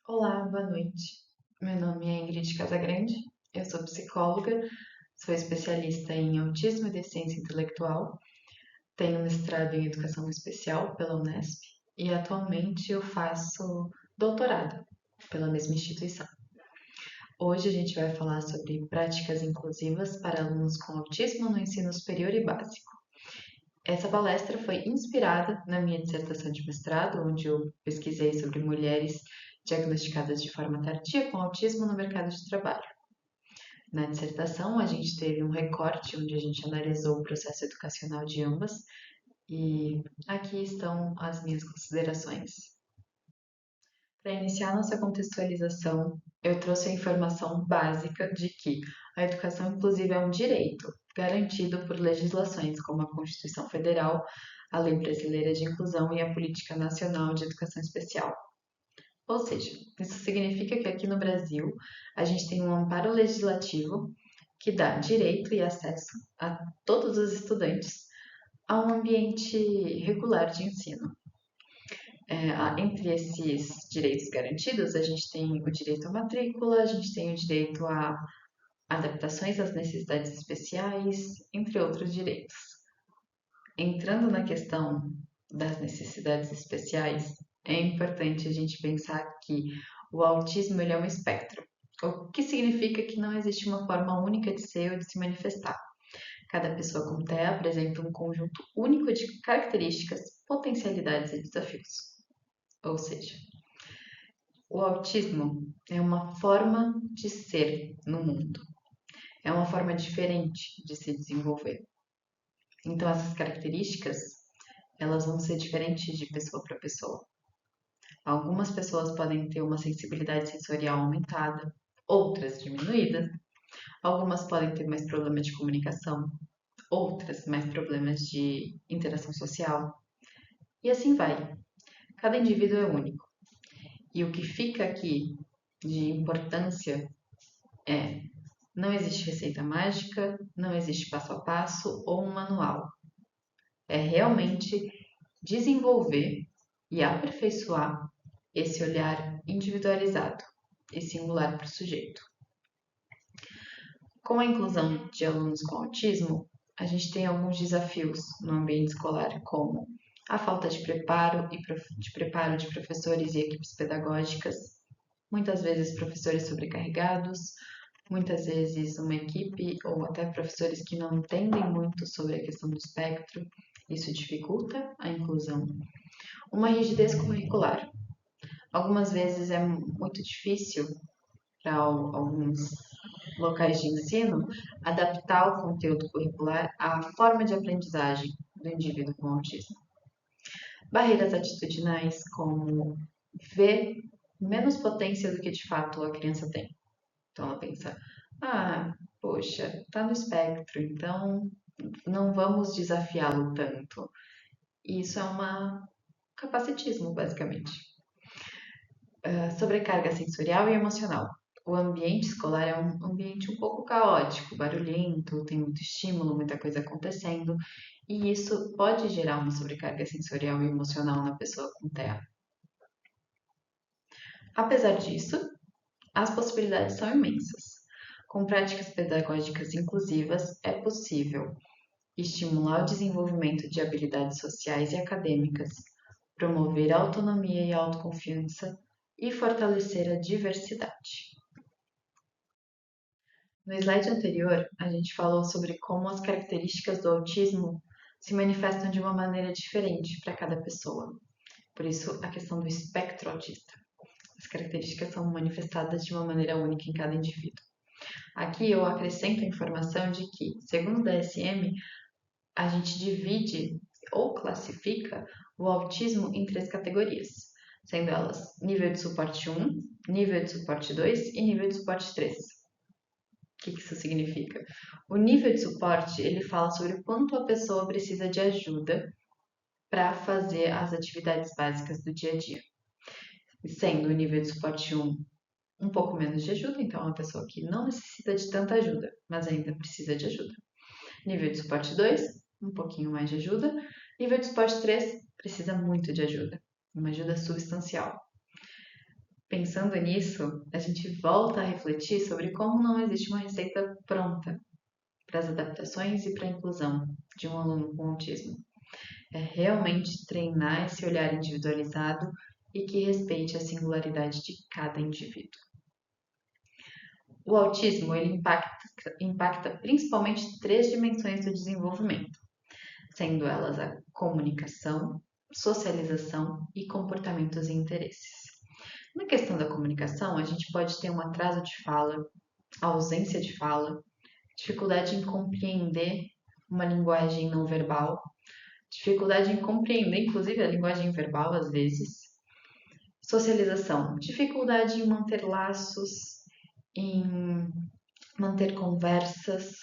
Olá, boa noite. Meu nome é Ingrid Casagrande, eu sou psicóloga, sou especialista em autismo e deficiência intelectual, tenho mestrado em educação especial pela Unesp e atualmente eu faço doutorado pela mesma instituição. Hoje a gente vai falar sobre práticas inclusivas para alunos com autismo no ensino superior e básico. Essa palestra foi inspirada na minha dissertação de mestrado, onde eu pesquisei sobre mulheres diagnosticadas de forma tardia com autismo no mercado de trabalho. Na dissertação, a gente teve um recorte onde a gente analisou o processo educacional de ambas, e aqui estão as minhas considerações. Para iniciar nossa contextualização, eu trouxe a informação básica de que a educação inclusiva é um direito garantido por legislações como a Constituição Federal, a Lei Brasileira de Inclusão e a Política Nacional de Educação Especial. Ou seja, isso significa que aqui no Brasil a gente tem um amparo legislativo que dá direito e acesso a todos os estudantes a um ambiente regular de ensino. Entre esses direitos garantidos, a gente tem o direito à matrícula, a gente tem o direito a adaptações às necessidades especiais, entre outros direitos. Entrando na questão das necessidades especiais, é importante a gente pensar que o autismo ele é um espectro, o que significa que não existe uma forma única de ser ou de se manifestar. Cada pessoa com TEA apresenta um conjunto único de características, potencialidades e desafios. Ou seja, o autismo é uma forma de ser no mundo, é uma forma diferente de se desenvolver. Então, essas características, elas vão ser diferentes de pessoa para pessoa. Algumas pessoas podem ter uma sensibilidade sensorial aumentada, outras diminuída. Algumas podem ter mais problemas de comunicação, outras mais problemas de interação social. E assim vai. Cada indivíduo é único. E o que fica aqui de importância é: não existe receita mágica, não existe passo a passo ou um manual. É realmente desenvolver e aperfeiçoar esse olhar individualizado e singular para o sujeito. Com a inclusão de alunos com autismo, a gente tem alguns desafios no ambiente escolar, como a falta de preparo de professores e equipes pedagógicas, muitas vezes professores sobrecarregados, muitas vezes uma equipe ou até professores que não entendem muito sobre a questão do espectro, isso dificulta a inclusão. Uma rigidez curricular. Algumas vezes é muito difícil para alguns locais de ensino adaptar o conteúdo curricular à forma de aprendizagem do indivíduo com autismo. Barreiras atitudinais, como ver menos potência do que de fato a criança tem. Então ela pensa: ah, poxa, tá no espectro, então não vamos desafiá-lo tanto. E isso é um capacitismo, basicamente. Sobrecarga sensorial e emocional. O ambiente escolar é um ambiente um pouco caótico, barulhento, tem muito estímulo, muita coisa acontecendo, e isso pode gerar uma sobrecarga sensorial e emocional na pessoa com TEA. Apesar disso, as possibilidades são imensas. Com práticas pedagógicas inclusivas, é possível estimular o desenvolvimento de habilidades sociais e acadêmicas, promover a autonomia e a autoconfiança e fortalecer a diversidade. No slide anterior, a gente falou sobre como as características do autismo se manifestam de uma maneira diferente para cada pessoa. Por isso, a questão do espectro autista. As características são manifestadas de uma maneira única em cada indivíduo. Aqui eu acrescento a informação de que, segundo o DSM, a gente divide ou classifica o autismo em 3 categorias, sendo elas nível de suporte 1, nível de suporte 2 e nível de suporte 3. O que isso significa? O nível de suporte, ele fala sobre o quanto a pessoa precisa de ajuda para fazer as atividades básicas do dia a dia. Sendo o nível de suporte 1 um pouco menos de ajuda, então é uma pessoa que não necessita de tanta ajuda, mas ainda precisa de ajuda. Nível de suporte 2, um pouquinho mais de ajuda. Nível de suporte 3, precisa muito de ajuda, uma ajuda substancial. Pensando nisso, a gente volta a refletir sobre como não existe uma receita pronta para as adaptações e para a inclusão de um aluno com autismo. É realmente treinar esse olhar individualizado e que respeite a singularidade de cada indivíduo. O autismo ele impacta principalmente três dimensões do desenvolvimento, sendo elas a comunicação, socialização e comportamentos e interesses. Na questão da comunicação, a gente pode ter um atraso de fala, ausência de fala, dificuldade em compreender uma linguagem não verbal, dificuldade em compreender, inclusive, a linguagem verbal às vezes, socialização, dificuldade em manter laços, em manter conversas,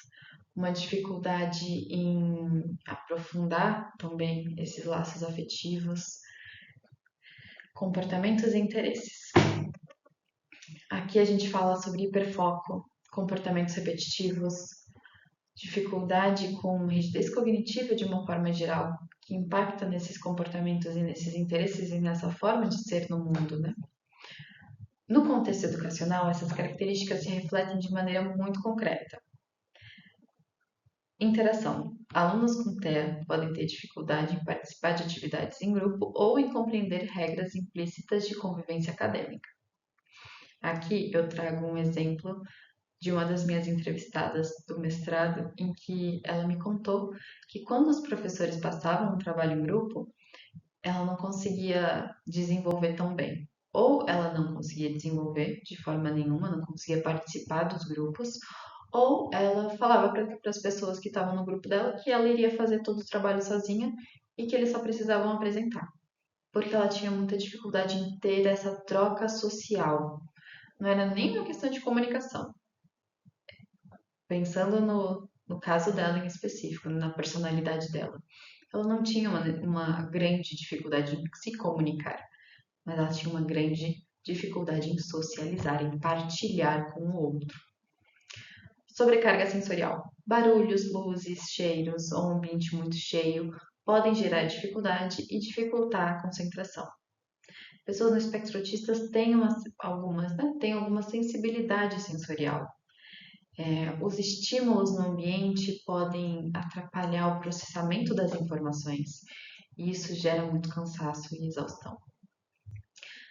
uma dificuldade em aprofundar também esses laços afetivos, comportamentos e interesses. Aqui a gente fala sobre hiperfoco, comportamentos repetitivos, dificuldade com rigidez cognitiva de uma forma geral, que impacta nesses comportamentos e nesses interesses e nessa forma de ser no mundo, né? No contexto educacional, essas características se refletem de maneira muito concreta. Interação. Alunos com TEA podem ter dificuldade em participar de atividades em grupo ou em compreender regras implícitas de convivência acadêmica. Aqui eu trago um exemplo de uma das minhas entrevistadas do mestrado, em que ela me contou que quando os professores passavam um trabalho em grupo, ela não conseguia desenvolver tão bem. Ou ela não conseguia desenvolver de forma nenhuma, não conseguia participar dos grupos, ou ela falava para as pessoas que estavam no grupo dela que ela iria fazer todo o trabalho sozinha e que eles só precisavam apresentar. Porque ela tinha muita dificuldade em ter essa troca social. Não era nem uma questão de comunicação. Pensando no caso dela em específico, na personalidade dela. Ela não tinha uma grande dificuldade em se comunicar, mas ela tinha uma grande dificuldade em socializar, em partilhar com o outro. Sobrecarga sensorial. Barulhos, luzes, cheiros ou um ambiente muito cheio podem gerar dificuldade e dificultar a concentração. Pessoas no espectro autista têm alguma sensibilidade sensorial. Os estímulos no ambiente podem atrapalhar o processamento das informações e isso gera muito cansaço e exaustão.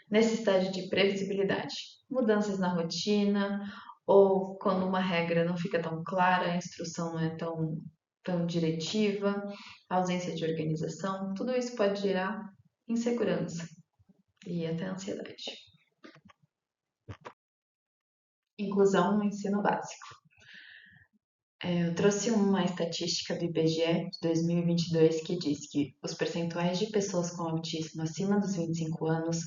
Necessidade de previsibilidade, mudanças na rotina ou quando uma regra não fica tão clara, a instrução não é tão diretiva, ausência de organização, tudo isso pode gerar insegurança e até ansiedade. Inclusão no ensino básico. Eu trouxe uma estatística do IBGE de 2022 que diz que os percentuais de pessoas com autismo acima dos 25 anos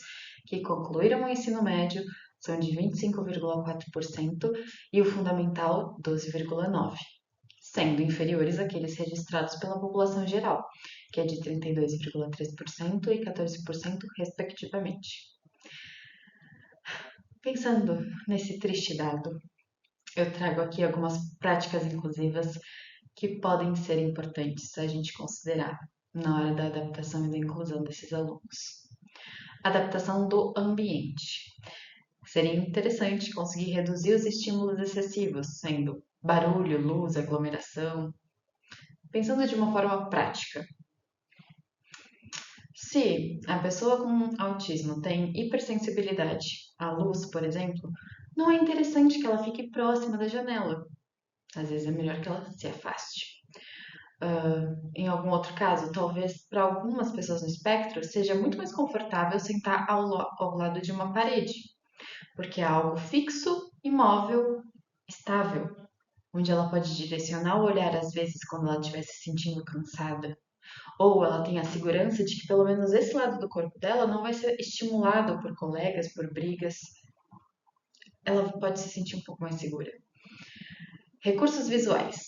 que concluíram o ensino médio são de 25,4% e o fundamental 12,9%, sendo inferiores àqueles registrados pela população geral, que é de 32,3% e 14% respectivamente. Pensando nesse triste dado, eu trago aqui algumas práticas inclusivas que podem ser importantes a gente considerar na hora da adaptação e da inclusão desses alunos. Adaptação do ambiente. Seria interessante conseguir reduzir os estímulos excessivos, sendo barulho, luz, aglomeração. Pensando de uma forma prática. Se a pessoa com autismo tem hipersensibilidade à luz, por exemplo, não é interessante que ela fique próxima da janela. Às vezes é melhor que ela se afaste. Em algum outro caso, talvez para algumas pessoas no espectro seja muito mais confortável sentar ao lado de uma parede, porque é algo fixo, imóvel, estável, onde ela pode direcionar o olhar às vezes quando ela estiver se sentindo cansada, ou ela tem a segurança de que pelo menos esse lado do corpo dela não vai ser estimulado por colegas, por brigas. Ela pode se sentir um pouco mais segura. Recursos visuais.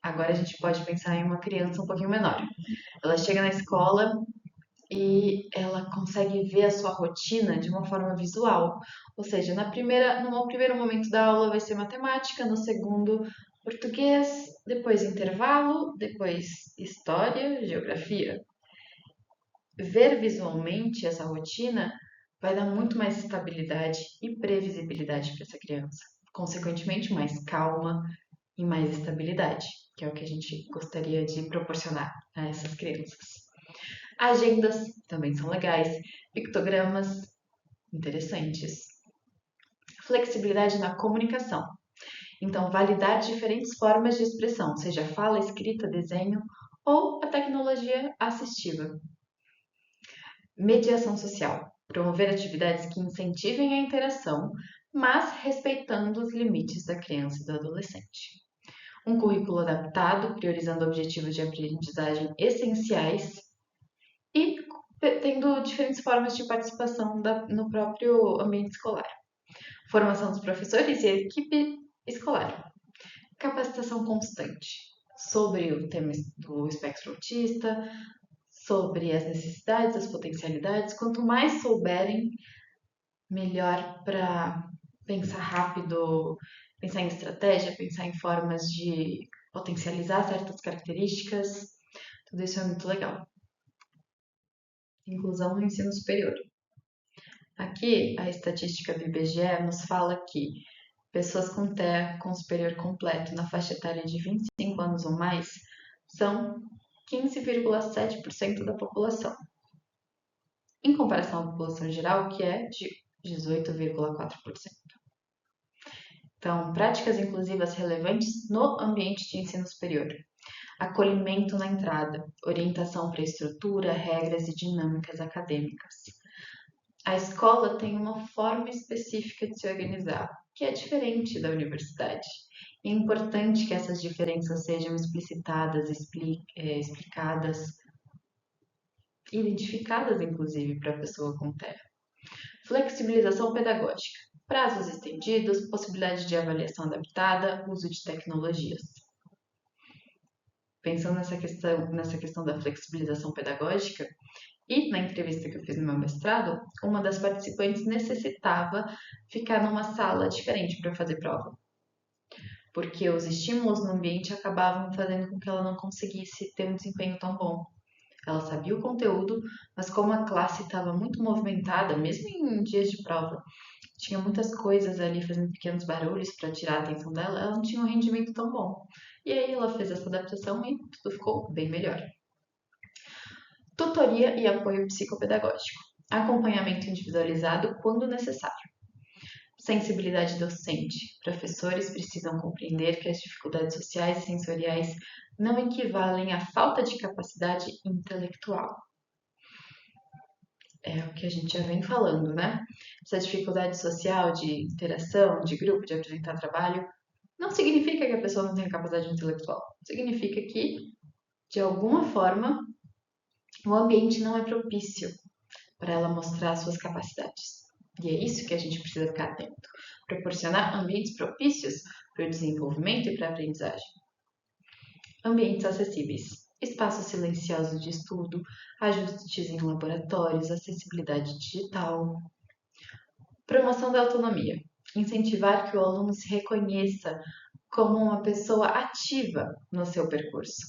Agora a gente pode pensar em uma criança um pouquinho menor. Ela chega na escola e ela consegue ver a sua rotina de uma forma visual. Ou seja, no primeiro momento da aula vai ser matemática, no segundo português, depois intervalo, depois história, geografia. Ver visualmente essa rotina vai dar muito mais estabilidade e previsibilidade para essa criança. Consequentemente, mais calma e mais estabilidade, que é o que a gente gostaria de proporcionar a essas crianças. Agendas também são legais, pictogramas interessantes. Flexibilidade na comunicação. Então, validar diferentes formas de expressão, seja fala, escrita, desenho ou a tecnologia assistiva. Mediação social. Promover atividades que incentivem a interação, mas respeitando os limites da criança e do adolescente. Um currículo adaptado, priorizando objetivos de aprendizagem essenciais e tendo diferentes formas de participação no próprio ambiente escolar. Formação dos professores e a equipe escolar. Capacitação constante sobre o tema do espectro autista, sobre as necessidades, as potencialidades. Quanto mais souberem, melhor para pensar rápido, pensar em estratégia, pensar em formas de potencializar certas características. Tudo isso é muito legal. Inclusão no ensino superior. Aqui, a estatística do IBGE nos fala que pessoas com TEA com superior completo na faixa etária de 25 anos ou mais são 15,7% da população, em comparação à população geral, que é de 18,4%. Então, práticas inclusivas relevantes no ambiente de ensino superior. Acolhimento na entrada, orientação para estrutura, regras e dinâmicas acadêmicas. A escola tem uma forma específica de se organizar, que é diferente da universidade. É importante que essas diferenças sejam explicitadas, explicadas, identificadas, inclusive, para a pessoa com TEA. Flexibilização pedagógica. Prazos estendidos, possibilidade de avaliação adaptada, uso de tecnologias. Pensando nessa questão da flexibilização pedagógica, e na entrevista que eu fiz no meu mestrado, uma das participantes necessitava ficar numa sala diferente para fazer prova, porque os estímulos no ambiente acabavam fazendo com que ela não conseguisse ter um desempenho tão bom. Ela sabia o conteúdo, mas como a classe estava muito movimentada, mesmo em dias de prova, tinha muitas coisas ali fazendo pequenos barulhos para tirar a atenção dela, ela não tinha um rendimento tão bom. E aí ela fez essa adaptação e tudo ficou bem melhor. Tutoria e apoio psicopedagógico. Acompanhamento individualizado quando necessário. Sensibilidade docente. Professores precisam compreender que as dificuldades sociais e sensoriais não equivalem à falta de capacidade intelectual. É o que a gente já vem falando, né? Essa dificuldade social de interação, de grupo, de apresentar trabalho, não significa que a pessoa não tenha capacidade intelectual. Significa que, de alguma forma, o ambiente não é propício para ela mostrar suas capacidades. E é isso que a gente precisa ficar atento. Proporcionar ambientes propícios para o desenvolvimento e para a aprendizagem. Ambientes acessíveis. Espaços silenciosos de estudo, ajustes em laboratórios, acessibilidade digital. Promoção da autonomia. Incentivar que o aluno se reconheça como uma pessoa ativa no seu percurso.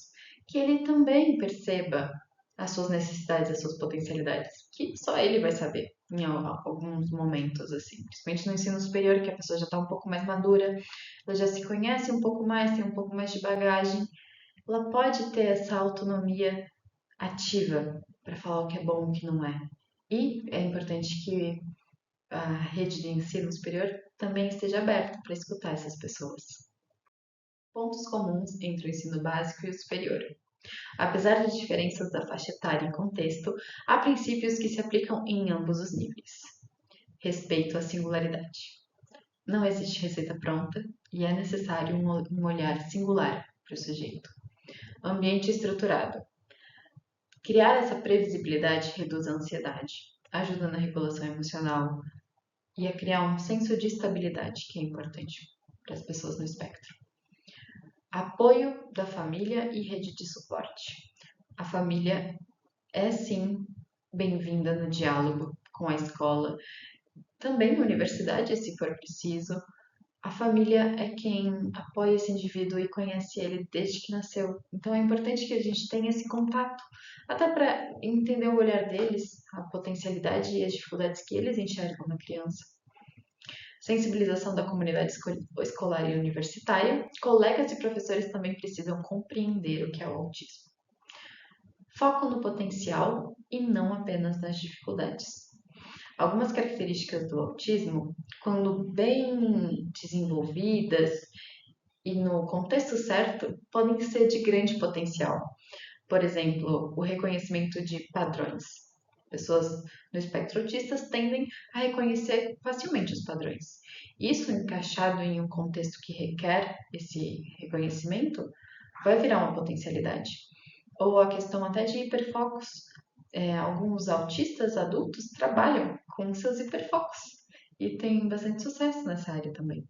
Que ele também perceba as suas necessidades, as suas potencialidades, que só ele vai saber em alguns momentos, assim, principalmente no ensino superior, que a pessoa já está um pouco mais madura, ela já se conhece um pouco mais, tem um pouco mais de bagagem, ela pode ter essa autonomia ativa para falar o que é bom e o que não é. E é importante que a rede de ensino superior também esteja aberta para escutar essas pessoas. Pontos comuns entre o ensino básico e o superior. Apesar de diferenças da faixa etária e contexto, há princípios que se aplicam em ambos os níveis. Respeito à singularidade. Não existe receita pronta e é necessário um olhar singular para o sujeito. Ambiente estruturado. Criar essa previsibilidade reduz a ansiedade, ajuda na regulação emocional e a criar um senso de estabilidade, que é importante para as pessoas no espectro. Apoio da família e rede de suporte. A família é sim bem-vinda no diálogo com a escola, também na universidade, se for preciso, A família é quem apoia esse indivíduo e conhece ele desde que nasceu. Então é importante que a gente tenha esse contato, até para entender o olhar deles, a potencialidade e as dificuldades que eles enxergam na criança. Sensibilização da comunidade escolar e universitária. Colegas e professores também precisam compreender o que é o autismo. Foco no potencial e não apenas nas dificuldades. Algumas características do autismo, quando bem desenvolvidas e no contexto certo, podem ser de grande potencial. Por exemplo, o reconhecimento de padrões. Pessoas no espectro autista tendem a reconhecer facilmente os padrões. Isso, encaixado em um contexto que requer esse reconhecimento, vai virar uma potencialidade. Ou a questão até de hiperfocos. Alguns autistas adultos trabalham com seus hiperfocos e têm bastante sucesso nessa área também.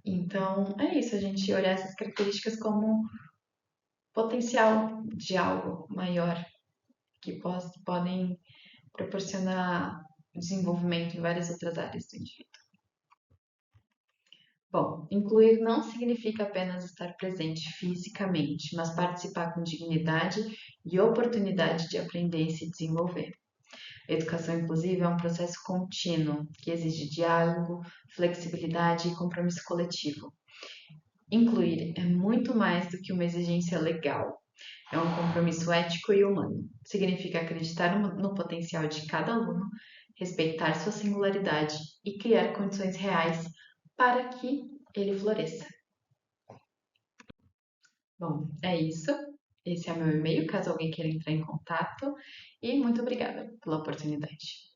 Então, é isso, a gente olhar essas características como potencial de algo maior que podem proporcionar desenvolvimento em várias outras áreas do indivíduo. Bom, incluir não significa apenas estar presente fisicamente, mas participar com dignidade e oportunidade de aprender e se desenvolver. A educação inclusiva é um processo contínuo que exige diálogo, flexibilidade e compromisso coletivo. Incluir é muito mais do que uma exigência legal. É um compromisso ético e humano. Significa acreditar no potencial de cada aluno, respeitar sua singularidade e criar condições reais para que ele floresça. Bom, é isso. Esse é o meu e-mail, caso alguém queira entrar em contato. E muito obrigada pela oportunidade.